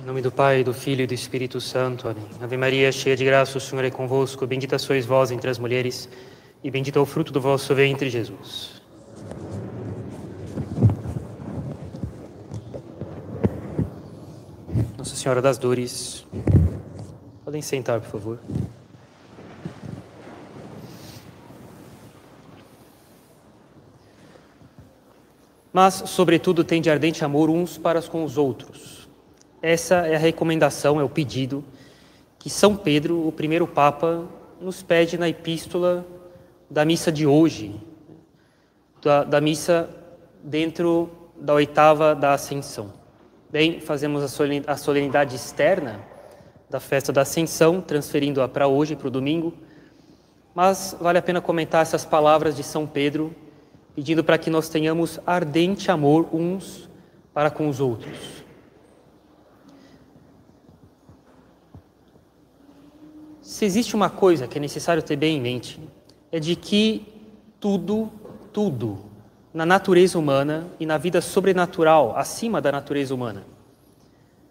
Em nome do Pai, do Filho e do Espírito Santo. Amém. Ave Maria, cheia de graça, o Senhor é convosco. Bendita sois vós entre as mulheres, e bendito é o fruto do vosso ventre, Jesus. Nossa Senhora das Dores. Podem sentar, por favor. Mas, sobretudo, tende ardente amor uns para com os outros. Essa é a recomendação, é o pedido que São Pedro, o primeiro Papa, nos pede na epístola da missa de hoje, da missa dentro da oitava da Ascensão. Bem, fazemos a solenidade externa da festa da Ascensão, transferindo-a para hoje, para o domingo, mas vale a pena comentar essas palavras de São Pedro, pedindo para que nós tenhamos ardente amor uns para com os outros. Se existe uma coisa que é necessário ter bem em mente, é de que tudo na natureza humana e na vida sobrenatural, acima da natureza humana,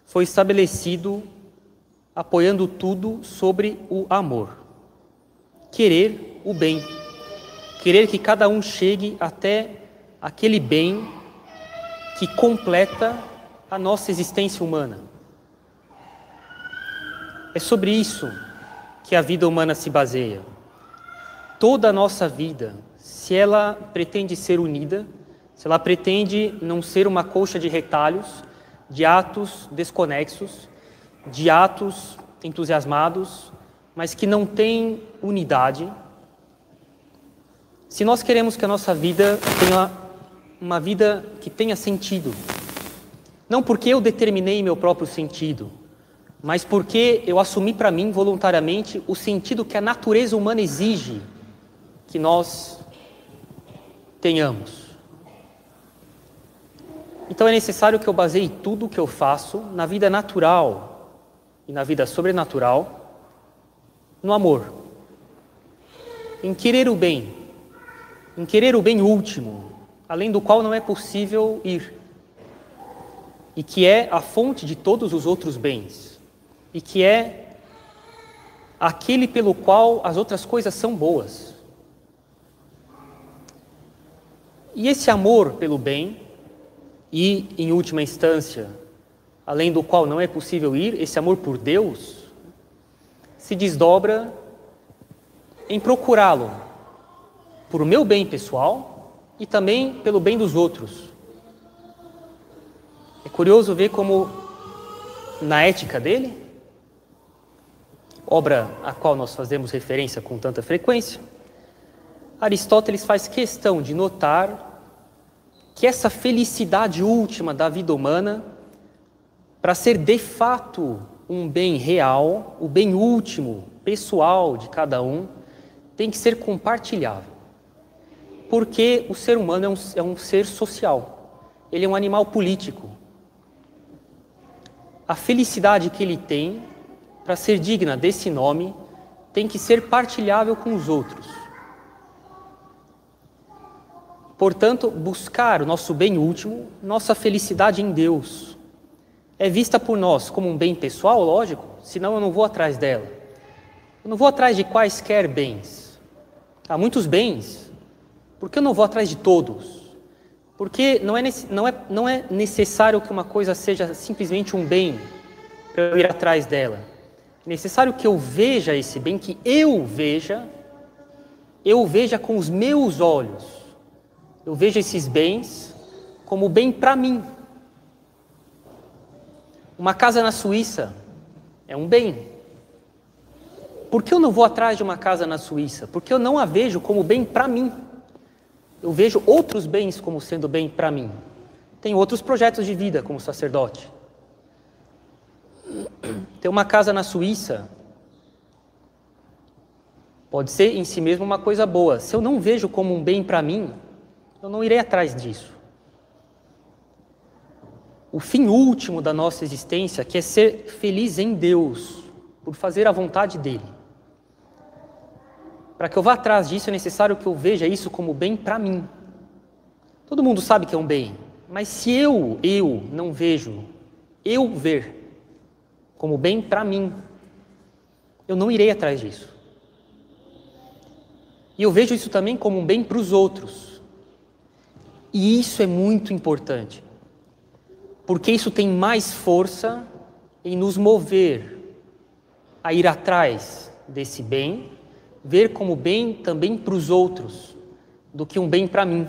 foi estabelecido apoiando tudo sobre o amor. Querer o bem. Querer que cada um chegue até aquele bem que completa a nossa existência humana. É sobre isso que a vida humana se baseia. Toda a nossa vida, se ela pretende ser unida, se ela pretende não ser uma colcha de retalhos, de atos desconexos, de atos entusiasmados, mas que não tem unidade. Se nós queremos que a nossa vida tenha uma vida que tenha sentido, não porque eu determinei meu próprio sentido, mas porque eu assumi para mim voluntariamente o sentido que a natureza humana exige que nós tenhamos. Então é necessário que eu baseie tudo o que eu faço na vida natural e na vida sobrenatural no amor, em querer o bem último, além do qual não é possível ir, e que é a fonte de todos os outros bens, e que é aquele pelo qual as outras coisas são boas. E esse amor pelo bem, e em última instância, além do qual não é possível ir, esse amor por Deus, se desdobra em procurá-lo por o meu bem pessoal e também pelo bem dos outros. É curioso ver como, na ética dele, obra a qual nós fazemos referência com tanta frequência, Aristóteles faz questão de notar que essa felicidade última da vida humana, para ser de fato um bem real, o bem último, pessoal de cada um, tem que ser compartilhável. Porque o ser humano é um ser social, ele é um animal político. A felicidade que ele tem, para ser digna desse nome, tem que ser partilhável com os outros. Portanto, buscar o nosso bem último, nossa felicidade em Deus, é vista por nós como um bem pessoal, lógico, senão eu não vou atrás dela. Eu não vou atrás de quaisquer bens. Há muitos bens, por que eu não vou atrás de todos? Porque não é necessário que uma coisa seja simplesmente um bem para eu ir atrás dela. É necessário que eu veja esse bem, que eu veja com os meus olhos. Eu veja esses bens como bem para mim. Uma casa na Suíça é um bem. Por que eu não vou atrás de uma casa na Suíça? Porque eu não a vejo como bem para mim. Eu vejo outros bens como sendo bem para mim. Tenho outros projetos de vida como sacerdote. Ter uma casa na Suíça pode ser em si mesmo uma coisa boa. Se eu não vejo como um bem para mim, eu não irei atrás disso. O fim último da nossa existência, que é ser feliz em Deus, por fazer a vontade dele. Para que eu vá atrás disso, é necessário que eu veja isso como bem para mim. Todo mundo sabe que é um bem, mas se eu não vejo, eu ver como bem para mim, eu não irei atrás disso. E eu vejo isso também como um bem para os outros. E isso é muito importante, porque isso tem mais força em nos mover a ir atrás desse bem, ver como bem também para os outros, do que um bem para mim.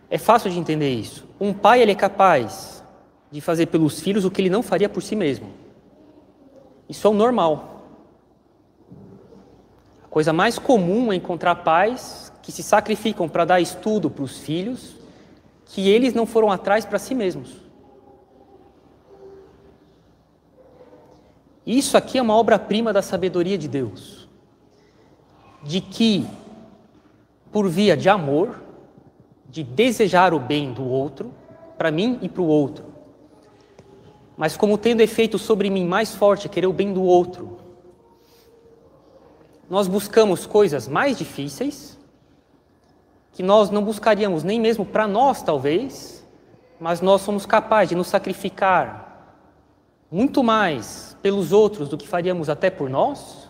É fácil de entender isso. Um pai, ele é capaz de fazer pelos filhos o que ele não faria por si mesmo. Isso é o normal. A coisa mais comum é encontrar pais que se sacrificam para dar estudo para os filhos, que eles não foram atrás para si mesmos. Isso aqui é uma obra-prima da sabedoria de Deus, de que, por via de amor, de desejar o bem do outro, para mim e para o outro, mas como tendo efeito sobre mim mais forte, querer o bem do outro, nós buscamos coisas mais difíceis, que nós não buscaríamos nem mesmo para nós, talvez, mas nós somos capazes de nos sacrificar muito mais pelos outros do que faríamos até por nós,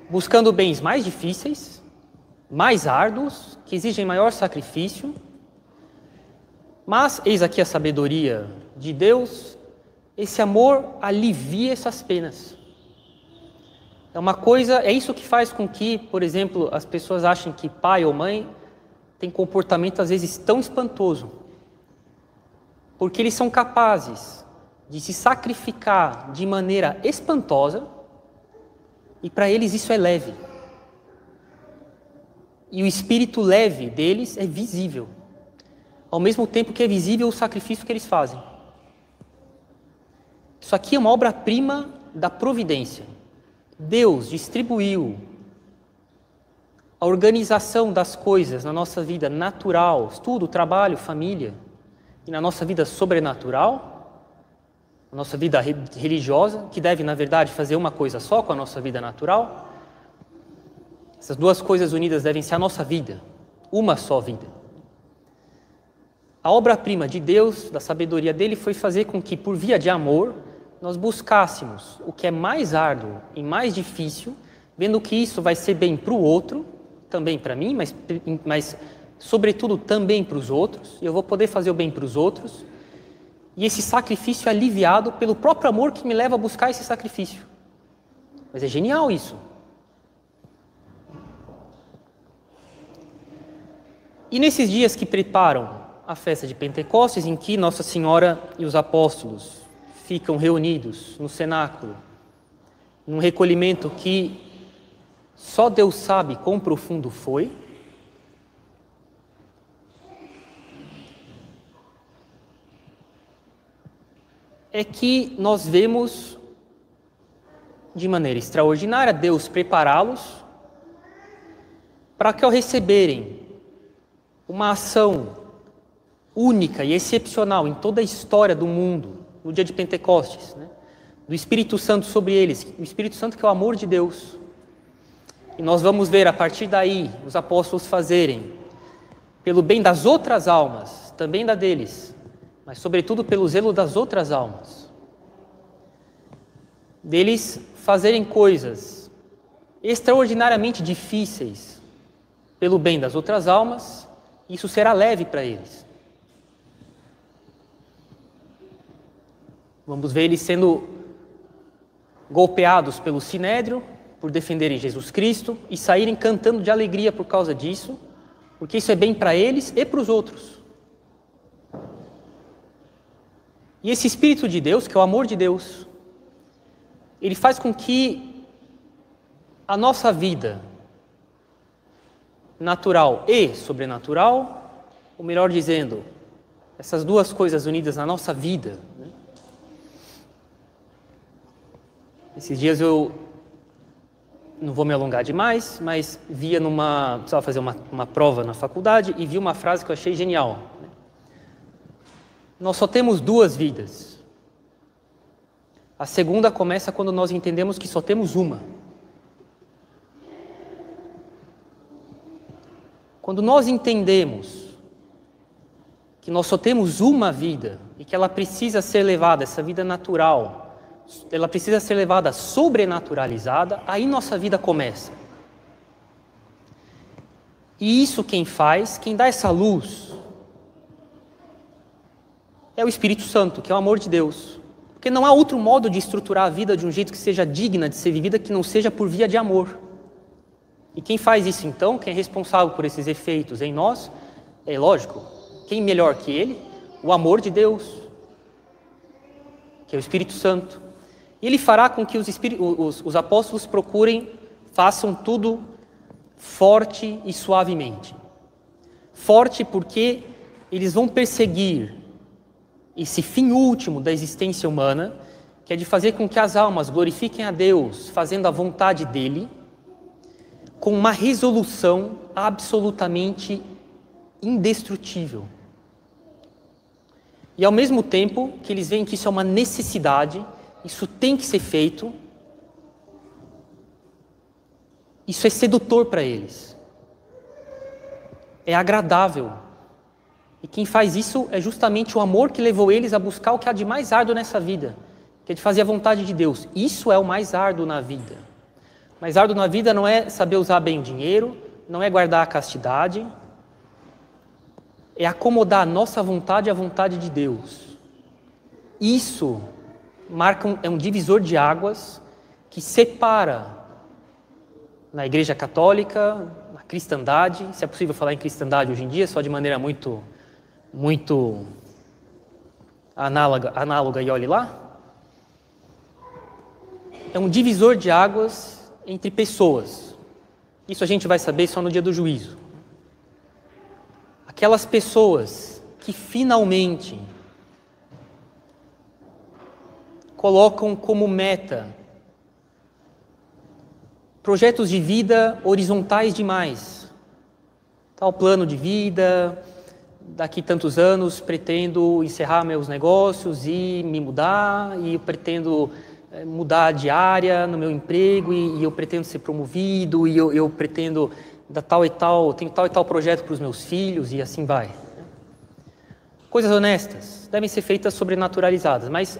buscando bens mais difíceis, mais árduos, que exigem maior sacrifício, mas eis aqui a sabedoria de Deus, esse amor alivia essas penas. É uma coisa, é isso que faz com que, por exemplo, as pessoas achem que pai ou mãe tem comportamento às vezes tão espantoso, porque eles são capazes de se sacrificar de maneira espantosa, e para eles isso é leve. E o espírito leve deles é visível, ao mesmo tempo que é visível o sacrifício que eles fazem. Isso aqui é uma obra-prima da providência. Deus distribuiu a organização das coisas na nossa vida natural, estudo, trabalho, família, e na nossa vida sobrenatural, a nossa vida religiosa, que deve, na verdade, fazer uma coisa só com a nossa vida natural. Essas duas coisas unidas devem ser a nossa vida, uma só vida. A obra-prima de Deus, da sabedoria dele, foi fazer com que, por via de amor, nós buscássemos o que é mais árduo e mais difícil, vendo que isso vai ser bem para o outro, também para mim, mas sobretudo também para os outros, e eu vou poder fazer o bem para os outros, e esse sacrifício é aliviado pelo próprio amor que me leva a buscar esse sacrifício. Mas é genial isso. E nesses dias que preparam a festa de Pentecostes, em que Nossa Senhora e os apóstolos ficam reunidos no cenáculo, num recolhimento que só Deus sabe quão profundo foi, é que nós vemos de maneira extraordinária Deus prepará-los para que, ao receberem uma ação única e excepcional em toda a história do mundo, no dia de Pentecostes, né, do Espírito Santo sobre eles, o Espírito Santo que é o amor de Deus. E nós vamos ver a partir daí os apóstolos fazerem, pelo bem das outras almas, também da deles, mas sobretudo pelo zelo das outras almas, deles fazerem coisas extraordinariamente difíceis pelo bem das outras almas, isso será leve para eles. Vamos ver eles sendo golpeados pelo Sinédrio por defenderem Jesus Cristo e saírem cantando de alegria por causa disso, porque isso é bem para eles e para os outros. E esse Espírito de Deus, que é o amor de Deus, ele faz com que a nossa vida natural e sobrenatural, ou melhor dizendo, essas duas coisas unidas na nossa vida, né? Esses dias eu não vou me alongar demais, mas precisava fazer uma prova na faculdade e vi uma frase que eu achei genial. Nós só temos duas vidas. A segunda começa quando nós entendemos que só temos uma. Quando nós entendemos que nós só temos uma vida e que ela precisa ser levada, essa vida natural, ela precisa ser levada sobrenaturalizada, aí nossa vida começa. E isso quem faz, quem dá essa luz, é o Espírito Santo, que é o amor de Deus. Porque não há outro modo de estruturar a vida de um jeito que seja digna de ser vivida que não seja por via de amor. E quem faz isso então, quem é responsável por esses efeitos em nós, é lógico, quem melhor que ele? O amor de Deus, que é o Espírito Santo. E ele fará com que os apóstolos façam tudo forte e suavemente. Forte porque eles vão perseguir esse fim último da existência humana, que é de fazer com que as almas glorifiquem a Deus, fazendo a vontade dele, com uma resolução absolutamente indestrutível. E ao mesmo tempo que eles veem que isso é uma necessidade, isso tem que ser feito, isso é sedutor para eles. É agradável. E quem faz isso é justamente o amor que levou eles a buscar o que há de mais árduo nessa vida, que é de fazer a vontade de Deus. Isso é o mais árduo na vida. O mais árduo na vida não é saber usar bem o dinheiro, não é guardar a castidade, é acomodar a nossa vontade à vontade de Deus. Isso é um divisor de águas que separa na Igreja Católica, na cristandade, se é possível falar em cristandade hoje em dia, só de maneira muito análoga e olhe lá. É um divisor de águas entre pessoas. Isso a gente vai saber só no dia do juízo. Aquelas pessoas que finalmente colocam como meta projetos de vida horizontais demais. Tal plano de vida, daqui tantos anos pretendo encerrar meus negócios e me mudar, e eu pretendo mudar de área no meu emprego, e eu pretendo ser promovido, e eu pretendo dar tal e tal, tenho tal e tal projeto para os meus filhos, e assim vai. Coisas honestas, devem ser feitas sobrenaturalizadas, mas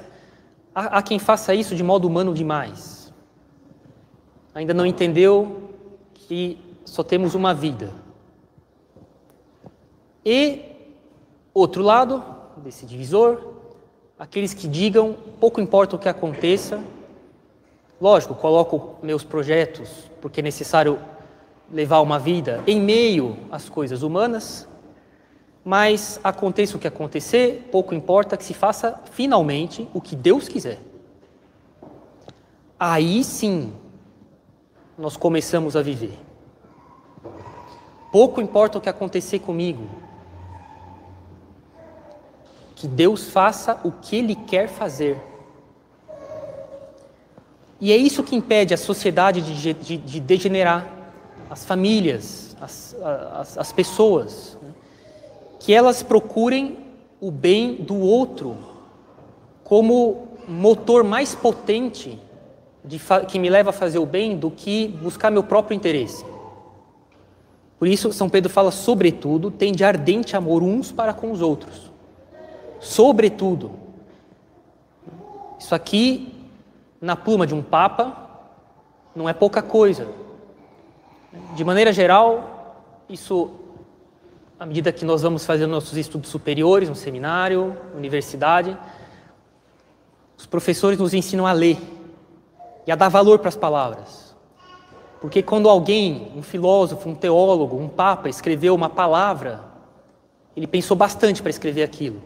há quem faça isso de modo humano demais. Ainda não entendeu que só temos uma vida. E, outro lado desse divisor, aqueles que digam, pouco importa o que aconteça, lógico, coloco meus projetos, porque é necessário levar uma vida em meio às coisas humanas, mas aconteça o que acontecer, pouco importa que se faça finalmente o que Deus quiser. Aí sim, nós começamos a viver. Pouco importa o que acontecer comigo, que Deus faça o que Ele quer fazer. E é isso que impede a sociedade de degenerar, as famílias, as pessoas, né? Que elas procurem o bem do outro como motor mais potente que me leva a fazer o bem do que buscar meu próprio interesse. Por isso, São Pedro fala, sobretudo, tem de ardente amor uns para com os outros. Sobretudo. Isso aqui, na pluma de um papa, não é pouca coisa. De maneira geral, isso, à medida que nós vamos fazendo nossos estudos superiores, no seminário, universidade, os professores nos ensinam a ler e a dar valor para as palavras. Porque quando alguém, um filósofo, um teólogo, um papa, escreveu uma palavra, ele pensou bastante para escrever aquilo.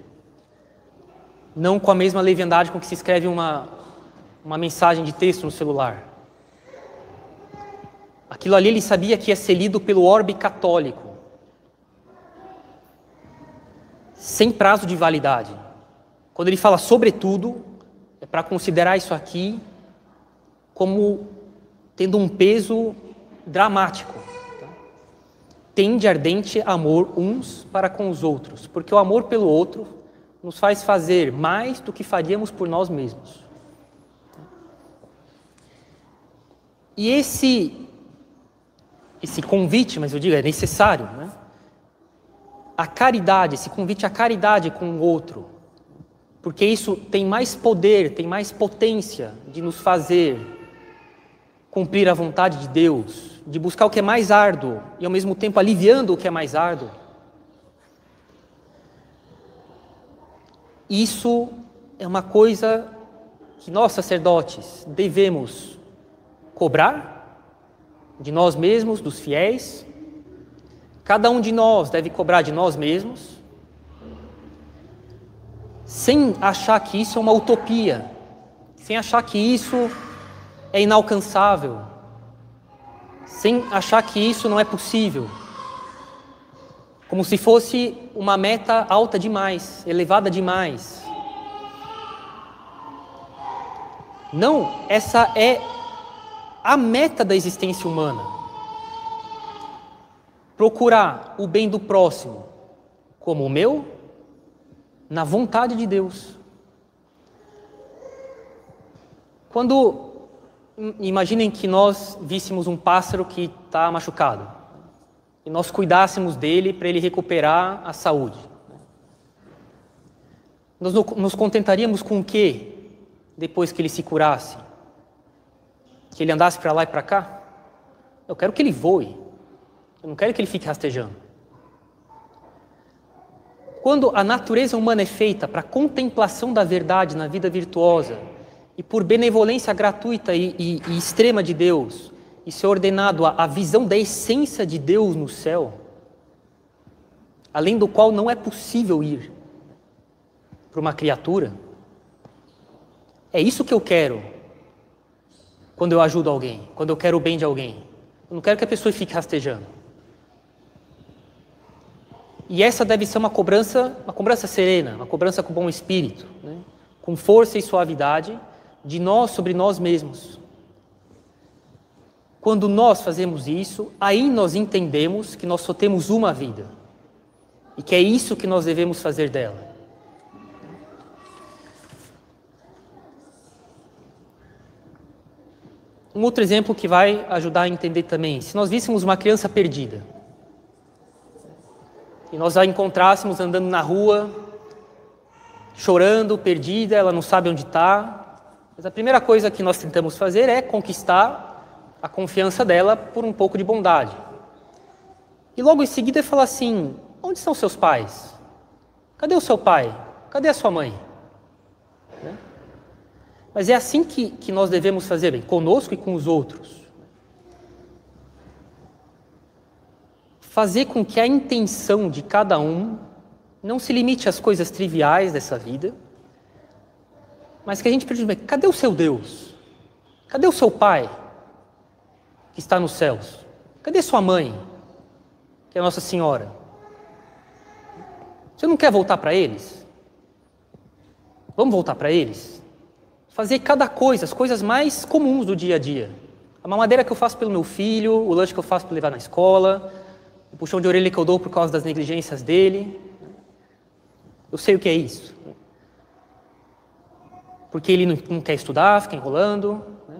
Não com a mesma leviandade com que se escreve uma mensagem de texto no celular. Aquilo ali ele sabia que ia ser lido pelo orbe católico, sem prazo de validade. Quando ele fala sobretudo, é para considerar isso aqui como tendo um peso dramático. Tá? Tem de ardente amor uns para com os outros, porque o amor pelo outro nos faz fazer mais do que faríamos por nós mesmos. E esse convite, mas eu digo, é necessário, né? a caridade, esse convite à caridade com o outro, porque isso tem mais poder, tem mais potência de nos fazer cumprir a vontade de Deus, de buscar o que é mais árduo e ao mesmo tempo aliviando o que é mais árduo. Isso é uma coisa que nós, sacerdotes, devemos cobrar de nós mesmos, dos fiéis. Cada um de nós deve cobrar de nós mesmos, sem achar que isso é uma utopia, sem achar que isso é inalcançável, sem achar que isso não é possível, como se fosse uma meta alta demais, elevada demais. Não, essa é a meta da existência humana. Procurar o bem do próximo como o meu, na vontade de Deus. Imaginem que nós víssemos um pássaro que está machucado e nós cuidássemos dele para ele recuperar a saúde. Nós nos contentaríamos com o quê depois que ele se curasse? Que ele andasse para lá e para cá? Eu quero que ele voe. Eu não quero que ele fique rastejando. Quando a natureza humana é feita para a contemplação da verdade na vida virtuosa e por benevolência gratuita e extrema de Deus, isso é ordenado à visão da essência de Deus no céu, além do qual não é possível ir para uma criatura, é isso que eu quero quando eu ajudo alguém, quando eu quero o bem de alguém. Eu não quero que a pessoa fique rastejando. E essa deve ser uma cobrança serena, uma cobrança com bom espírito, né? Com força e suavidade de nós sobre nós mesmos. Quando nós fazemos isso, aí nós entendemos que nós só temos uma vida e que é isso que nós devemos fazer dela. Um outro exemplo que vai ajudar a entender também, se nós víssemos uma criança perdida, e nós a encontrássemos andando na rua, chorando, perdida, ela não sabe onde está. Mas a primeira coisa que nós tentamos fazer é conquistar a confiança dela por um pouco de bondade. E logo em seguida é falar assim, onde estão seus pais? Cadê o seu pai? Cadê a sua mãe? Né? Mas é assim que nós devemos fazer, bem, conosco e com os outros. Fazer com que a intenção de cada um não se limite às coisas triviais dessa vida, mas que a gente pergunte, cadê o seu Deus? Cadê o seu Pai que está nos céus? Cadê sua mãe, que é Nossa Senhora? Você não quer voltar para eles? Vamos voltar para eles? Fazer cada coisa, as coisas mais comuns do dia a dia. A mamadeira que eu faço pelo meu filho, o lanche que eu faço para levar na escola, o puxão de orelha que eu dou por causa das negligências dele. Eu sei o que é isso. Porque ele não quer estudar, fica enrolando. Né?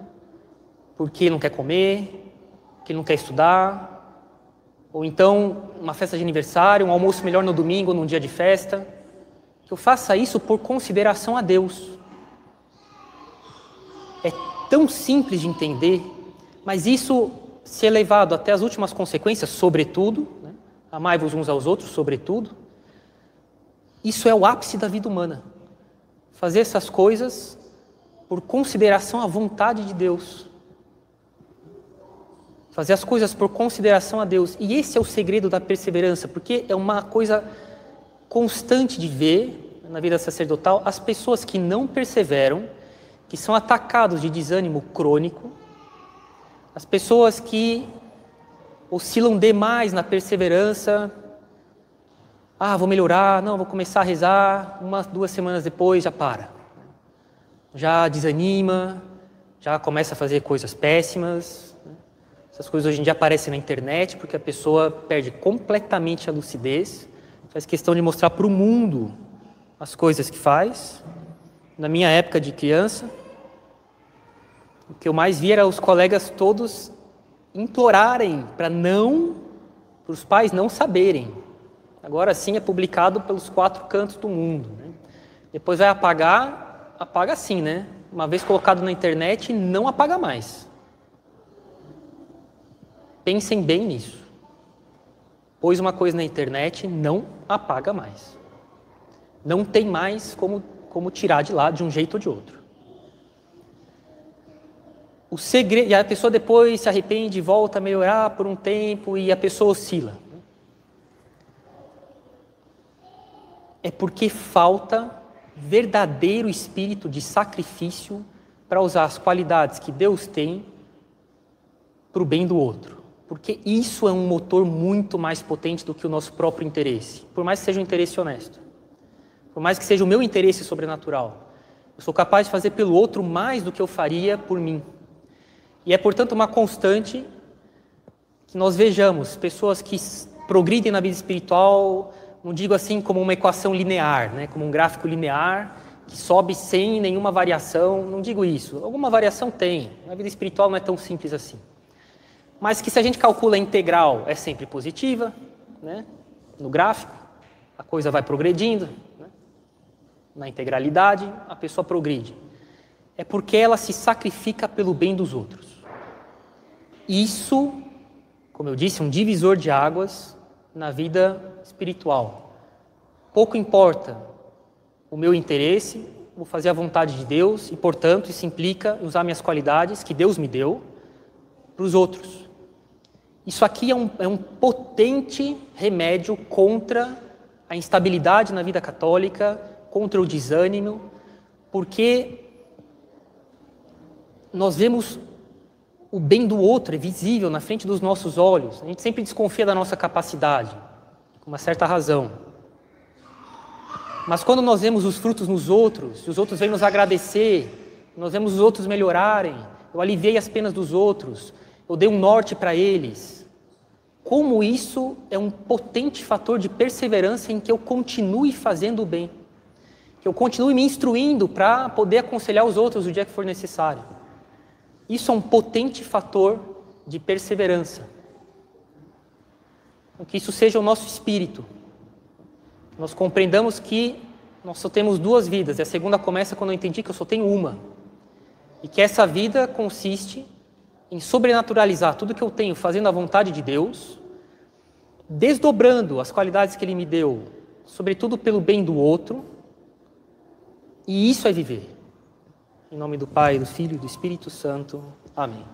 Porque ele não quer comer, porque ele não quer estudar. Ou então, uma festa de aniversário, um almoço melhor no domingo, num dia de festa. Que eu faça isso por consideração a Deus. É tão simples de entender, mas isso, se é levado até as últimas consequências, sobretudo, né? Amai-vos uns aos outros, sobretudo, isso é o ápice da vida humana. Fazer essas coisas por consideração à vontade de Deus. Fazer as coisas por consideração a Deus. E esse é o segredo da perseverança, porque é uma coisa constante de ver na vida sacerdotal as pessoas que não perseveram, que são atacados de desânimo crônico, as pessoas que oscilam demais na perseverança. Vou melhorar, não, vou começar a rezar, 1-2 semanas depois já para. Já desanima, já começa a fazer coisas péssimas. Essas coisas hoje em dia aparecem na internet porque a pessoa perde completamente a lucidez, faz questão de mostrar para o mundo as coisas que faz. Na minha época de criança, o que eu mais via era os colegas todos implorarem para os pais não saberem. Agora sim é publicado pelos 4 cantos do mundo, né? Depois vai apagar, apaga sim, né? Uma vez colocado na internet, não apaga mais. Pensem bem nisso. Pôs uma coisa na internet, não apaga mais. Não tem mais como tirar de lá de um jeito ou de outro. O segredo, e a pessoa depois se arrepende, volta a melhorar por um tempo e a pessoa oscila. É porque falta verdadeiro espírito de sacrifício para usar as qualidades que Deus tem para o bem do outro. Porque isso é um motor muito mais potente do que o nosso próprio interesse. Por mais que seja um interesse honesto. Por mais que seja o meu interesse sobrenatural. Eu sou capaz de fazer pelo outro mais do que eu faria por mim. E é, portanto, uma constante que nós vejamos pessoas que progridem na vida espiritual, não digo assim como uma equação linear, né? Como um gráfico linear, que sobe sem nenhuma variação, não digo isso. Alguma variação tem, a vida espiritual não é tão simples assim. Mas que se a gente calcula a integral, é sempre positiva, né? No gráfico, a coisa vai progredindo, né? Na integralidade, a pessoa progride. É porque ela se sacrifica pelo bem dos outros. Isso, como eu disse, é um divisor de águas na vida espiritual. Pouco importa o meu interesse, vou fazer a vontade de Deus e, portanto, isso implica em usar minhas qualidades que Deus me deu para os outros. Isso aqui é um potente remédio contra a instabilidade na vida católica, contra o desânimo, porque nós vemos o bem do outro, é visível na frente dos nossos olhos. A gente sempre desconfia da nossa capacidade, com uma certa razão. Mas quando nós vemos os frutos nos outros, e os outros vêm nos agradecer, nós vemos os outros melhorarem, eu aliviei as penas dos outros, eu dei um norte para eles. Como isso é um potente fator de perseverança em que eu continue fazendo o bem. Que eu continue me instruindo para poder aconselhar os outros o dia que for necessário. Isso é um potente fator de perseverança. Que isso seja o nosso espírito. Nós compreendamos que nós só temos 2 vidas, e a segunda começa quando eu entendi que eu só tenho uma. E que essa vida consiste em sobrenaturalizar tudo que eu tenho fazendo a vontade de Deus, desdobrando as qualidades que Ele me deu, sobretudo pelo bem do outro, e isso é viver. Em nome do Pai, do Filho e do Espírito Santo. Amém.